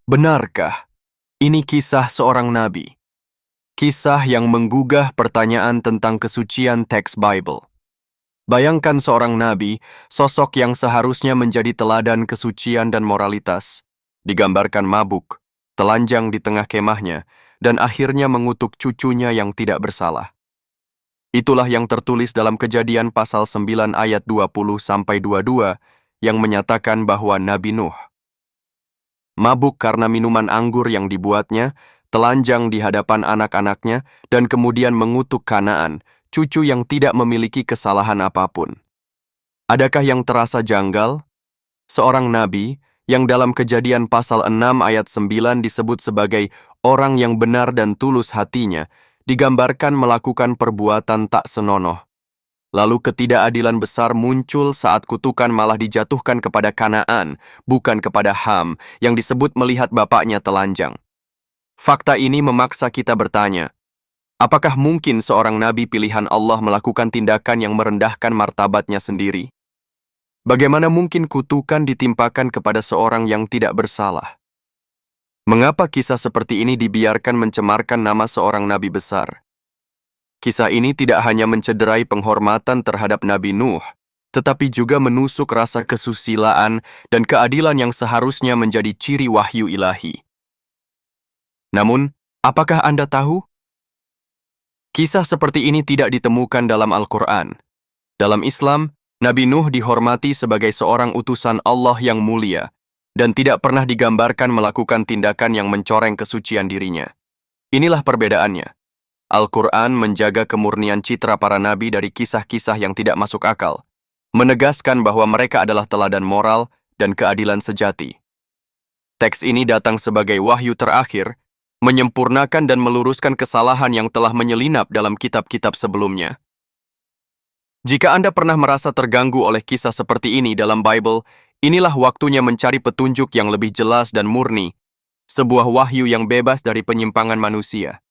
Benarkah ini kisah seorang nabi? Kisah yang menggugah pertanyaan tentang kesucian teks Bible. Bayangkan seorang nabi, sosok yang seharusnya menjadi teladan kesucian dan moralitas, digambarkan mabuk, telanjang di tengah kemahnya, dan akhirnya mengutuk cucunya yang tidak bersalah. Itulah yang tertulis dalam Kejadian pasal 9 ayat 20-22 yang menyatakan bahwa Nabi Nuh mabuk karena minuman anggur yang dibuatnya, telanjang di hadapan anak-anaknya, dan kemudian mengutuk Kanaan, cucu yang tidak memiliki kesalahan apapun. Adakah yang terasa janggal? Seorang nabi yang dalam Kejadian pasal 6 ayat 9 disebut sebagai orang yang benar dan tulus hatinya, digambarkan melakukan perbuatan tak senonoh. Lalu ketidakadilan besar muncul saat kutukan malah dijatuhkan kepada Kanaan, bukan kepada Ham, yang disebut melihat bapaknya telanjang. Fakta ini memaksa kita bertanya, apakah mungkin seorang nabi pilihan Allah melakukan tindakan yang merendahkan martabatnya sendiri? Bagaimana mungkin kutukan ditimpakan kepada seorang yang tidak bersalah? Mengapa kisah seperti ini dibiarkan mencemarkan nama seorang nabi besar? Kisah ini tidak hanya mencederai penghormatan terhadap Nabi Nuh, tetapi juga menusuk rasa kesusilaan dan keadilan yang seharusnya menjadi ciri wahyu ilahi. Namun, apakah Anda tahu? Kisah seperti ini tidak ditemukan dalam Al-Quran. Dalam Islam, Nabi Nuh dihormati sebagai seorang utusan Allah yang mulia, dan tidak pernah digambarkan melakukan tindakan yang mencoreng kesucian dirinya. Inilah perbedaannya. Al-Quran menjaga kemurnian citra para nabi dari kisah-kisah yang tidak masuk akal, menegaskan bahwa mereka adalah teladan moral dan keadilan sejati. Teks ini datang sebagai wahyu terakhir, menyempurnakan dan meluruskan kesalahan yang telah menyelinap dalam kitab-kitab sebelumnya. Jika Anda pernah merasa terganggu oleh kisah seperti ini dalam Bible, inilah waktunya mencari petunjuk yang lebih jelas dan murni, sebuah wahyu yang bebas dari penyimpangan manusia.